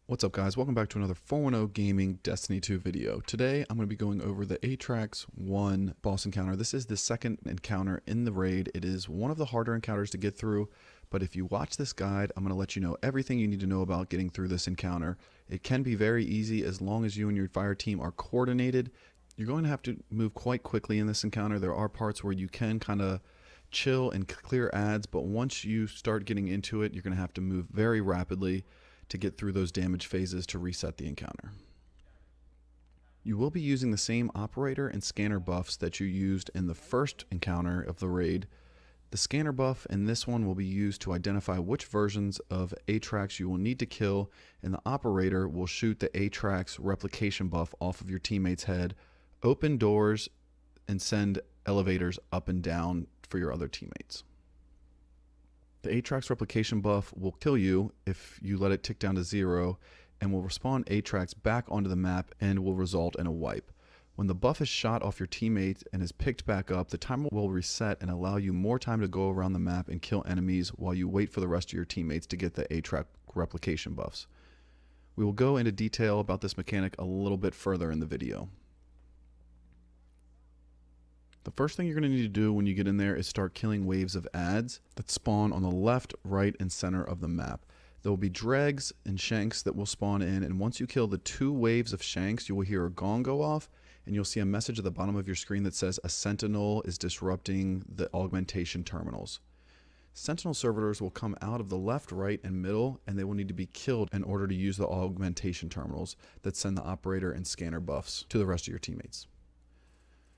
What's up guys, welcome back to another 410 Gaming Destiny 2 video. Today I'm going to be going over the Atraks-1 boss encounter. This is the second encounter in the raid. It is one of the harder encounters to get through, but if you watch this guide, I'm going to let you know everything you need to know about getting through this encounter. It can be very easy as long as you and your fire team are coordinated. You're going to have to move quite quickly in this encounter. There are parts where you can kind of chill and clear ads, but once you start getting into it, you're going to have to move very rapidly to get through those damage phases to reset the encounter. You will be using the same operator and scanner buffs that you used in the first encounter of the raid. The scanner buff in this one will be used to identify which versions of Atraks you will need to kill, and the operator will shoot the Atraks replication buff off of your teammate's head, open doors, and send elevators up and down for your other teammates. The Atraks replication buff will kill you if you let it tick down to 0 and will respawn Atraks back onto the map and will result in a wipe. When the buff is shot off your teammate and is picked back up, the timer will reset and allow you more time to go around the map and kill enemies while you wait for the rest of your teammates to get the Atraks replication buffs. We will go into detail about this mechanic a little bit further in the video. The first thing you're going to need to do when you get in there is start killing waves of ads that spawn on the left, right, and center of the map. There will be dregs and shanks that will spawn in, and once you kill the 2 waves of shanks, you will hear a gong go off, and you'll see a message at the bottom of your screen that says a sentinel is disrupting the augmentation terminals. Sentinel servitors will come out of the left, right, and middle, and they will need to be killed in order to use the augmentation terminals that send the operator and scanner buffs to the rest of your teammates.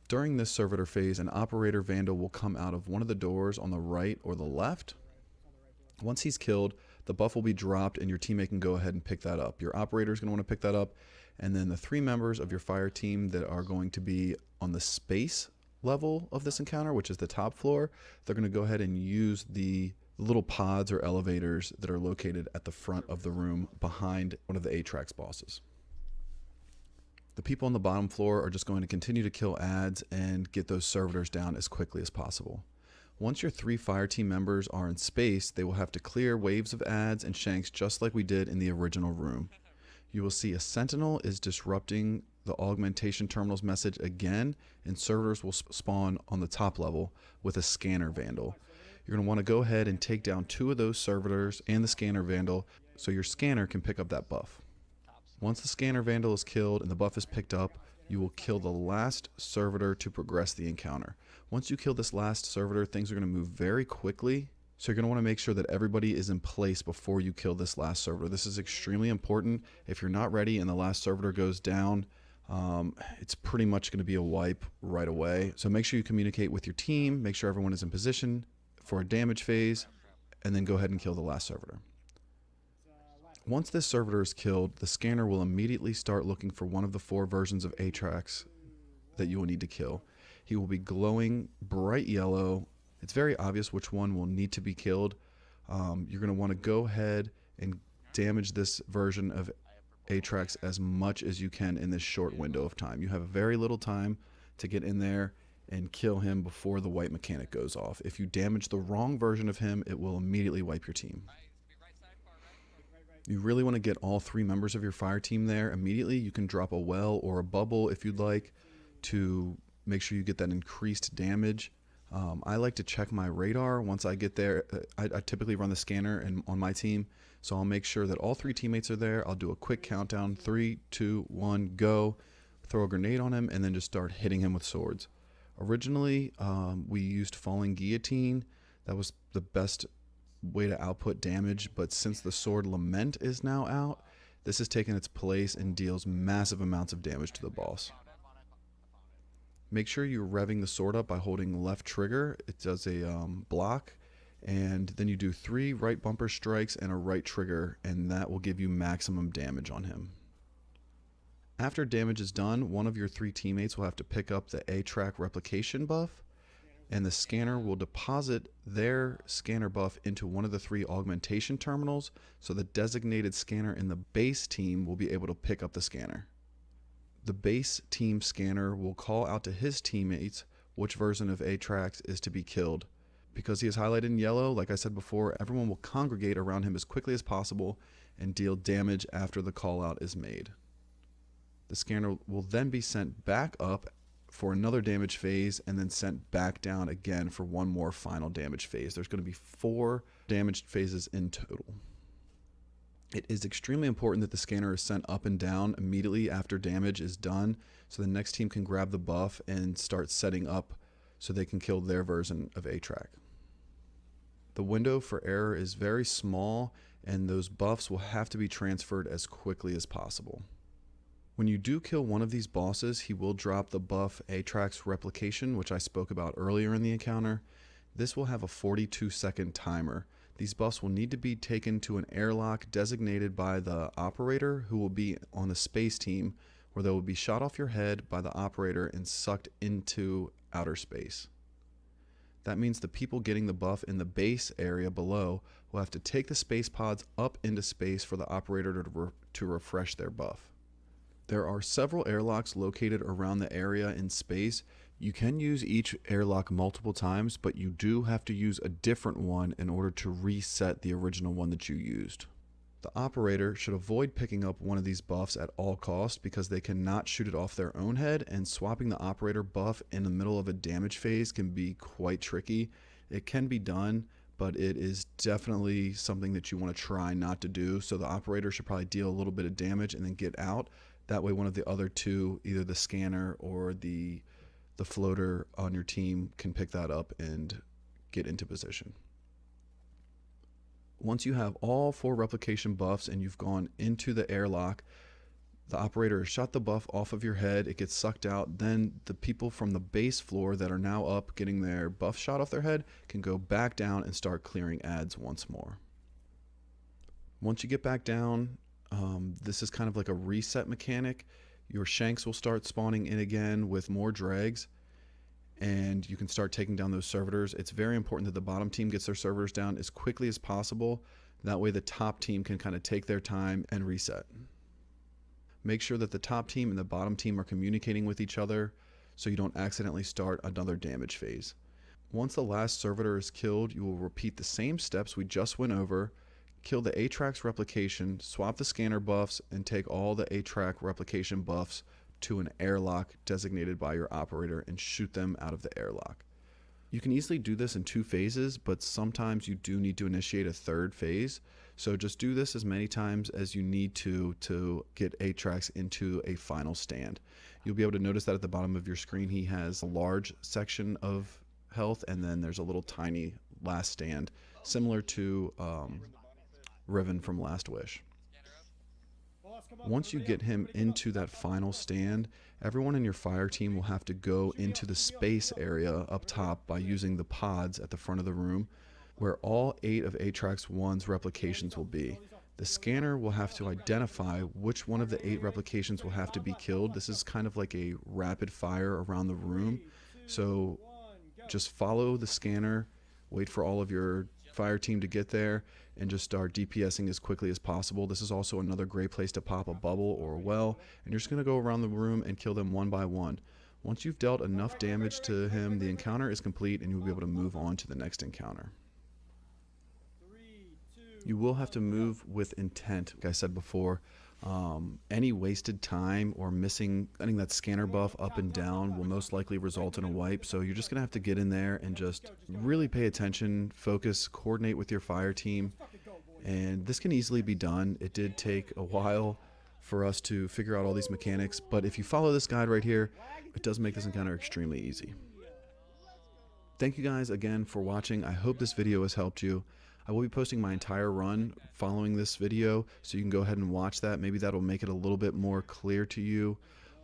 During this servitor phase, an operator vandal will come out of one of the doors on the right or the left. Once he's killed, the buff will be dropped and your teammate can go ahead and pick that up. Your operator is going to want to pick that up, and then the 3 members of your fire team that are going to be on the space level of this encounter, which is the top floor, they're going to go ahead and use the little pods or elevators that are located at the front of the room behind one of the Atraks bosses. The people on the bottom floor are just going to continue to kill ads and get those servitors down as quickly as possible. Once your 3 fire team members are in space, they will have to clear waves of ads and shanks just like we did in the original room. You will see a sentinel is disrupting the augmentation terminals message again, and servitors will spawn on the top level with a scanner vandal. You're going to want to go ahead and take down 2 of those servitors and the scanner vandal so your scanner can pick up that buff. Once the scanner vandal is killed and the buff is picked up, you will kill the last servitor to progress the encounter. Once you kill this last servitor, things are going to move very quickly, so you're going to want to make sure that everybody is in place before you kill this last servitor. This is extremely important. If you're not ready and the last servitor goes down, it's pretty much going to be a wipe right away. So make sure you communicate with your team, make sure everyone is in position for a damage phase, and then go ahead and kill the last servitor. Once this servitor is killed, the scanner will immediately start looking for one of the 4 versions of Atraks that you will need to kill. He will be glowing bright yellow. It's very obvious which one will need to be killed. You're going to want to go ahead and damage this version of Atraks as much as you can in this short window of time. You have very little time to get in there and kill him before the white mechanic goes off. If you damage the wrong version of him, it will immediately wipe your team. You really want to get all 3 members of your fire team there immediately. You can drop a well or a bubble if you'd like to make sure you get that increased damage. I like to check my radar once I get there. I typically run the scanner on my team, so I'll make sure that all 3 teammates are there. I'll do a quick countdown, 3, 2, 1, go. Throw a grenade on him and then just start hitting him with swords. Originally, we used falling guillotine. That was the best way to output damage, but since the sword lament is now out, this has taken its place and deals massive amounts of damage to the boss. Make sure you're revving the sword up by holding left trigger. It does a block, and then you do 3 right bumper strikes and a right trigger, and that will give you maximum damage on him. After damage is done, one of your 3 teammates will have to pick up the Atraks replication buff, and the scanner will deposit their scanner buff into one of the 3 augmentation terminals, so the designated scanner in the base team will be able to pick up the scanner. The base team scanner will call out to his teammates which version of Atraks is to be killed. Because he is highlighted in yellow, like I said before, everyone will congregate around him as quickly as possible and deal damage after the call out is made. The scanner will then be sent back up for another damage phase and then sent back down again for one more final damage phase. There's going to be 4 damage phases in total. It is extremely important that the scanner is sent up and down immediately after damage is done so the next team can grab the buff and start setting up so they can kill their version of Atrak. The window for error is very small and those buffs will have to be transferred as quickly as possible. When you do kill one of these bosses, he will drop the buff Atraks Replication, which I spoke about earlier in the encounter. This will have a 42-second timer. These buffs will need to be taken to an airlock designated by the operator, who will be on the space team, where they will be shot off your head by the operator and sucked into outer space. That means the people getting the buff in the base area below will have to take the space pods up into space for the operator to refresh their buff. There are several airlocks located around the area in space. You can use each airlock multiple times, but you do have to use a different one in order to reset the original one that you used. The operator should avoid picking up one of these buffs at all costs because they cannot shoot it off their own head, and swapping the operator buff in the middle of a damage phase can be quite tricky. It can be done, but it is definitely something that you want to try not to do. So the operator should probably deal a little bit of damage and then get out. That way one of the other two, either the scanner or the floater on your team, can pick that up and get into position. Once you have all 4 replication buffs and you've gone into the airlock, the operator has shot the buff off of your head, it gets sucked out, then the people from the base floor that are now up getting their buff shot off their head can go back down and start clearing ads once more. Once you get back down, this is kind of like a reset mechanic. Your shanks will start spawning in again with more dregs, and you can start taking down those servitors. It's very important that the bottom team gets their servitors down as quickly as possible. That way the top team can kind of take their time and reset. Make sure that the top team and the bottom team are communicating with each other so you don't accidentally start another damage phase. Once the last servitor is killed, you will repeat the same steps we just went over. Kill the Atraks replication, swap the scanner buffs, and take all the Atrak replication buffs to an airlock designated by your operator and shoot them out of the airlock. You can easily do this in 2 phases, but sometimes you do need to initiate a 3rd phase. So just do this as many times as you need to get Atraks into a final stand. You'll be able to notice that at the bottom of your screen he has a large section of health, and then there's a little tiny last stand, similar to Riven from Last Wish. Once you get him into that final stand, everyone in your fire team will have to go into the space area up top by using the pods at the front of the room, where all 8 of Atraks-1's replications will be. The scanner will have to identify which one of the 8 replications will have to be killed. This is kind of like a rapid fire around the room. So just follow the scanner, wait for all of your fire team to get there, and just start DPSing as quickly as possible. This is also another great place to pop a bubble or a well, and you're just going to go around the room and kill them one by one. Once you've dealt enough damage to him, the encounter is complete and you'll be able to move on to the next encounter. You will have to move with intent, like I said before. Any wasted time or getting that scanner buff up and down will most likely result in a wipe, so you're just going to have to get in there and just really pay attention, focus, coordinate with your fire team, and this can easily be done. It did take a while for us to figure out all these mechanics, but if you follow this guide right here, it does make this encounter extremely easy. Thank you guys again for watching. I hope this video has helped you. I will be posting my entire run following this video, so you can go ahead and watch that. Maybe that'll make it a little bit more clear to you.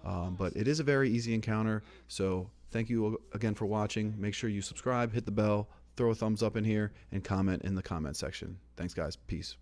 But it is a very easy encounter, so thank you again for watching. Make sure you subscribe, hit the bell, throw a thumbs up in here, and comment in the comment section. Thanks, guys. Peace.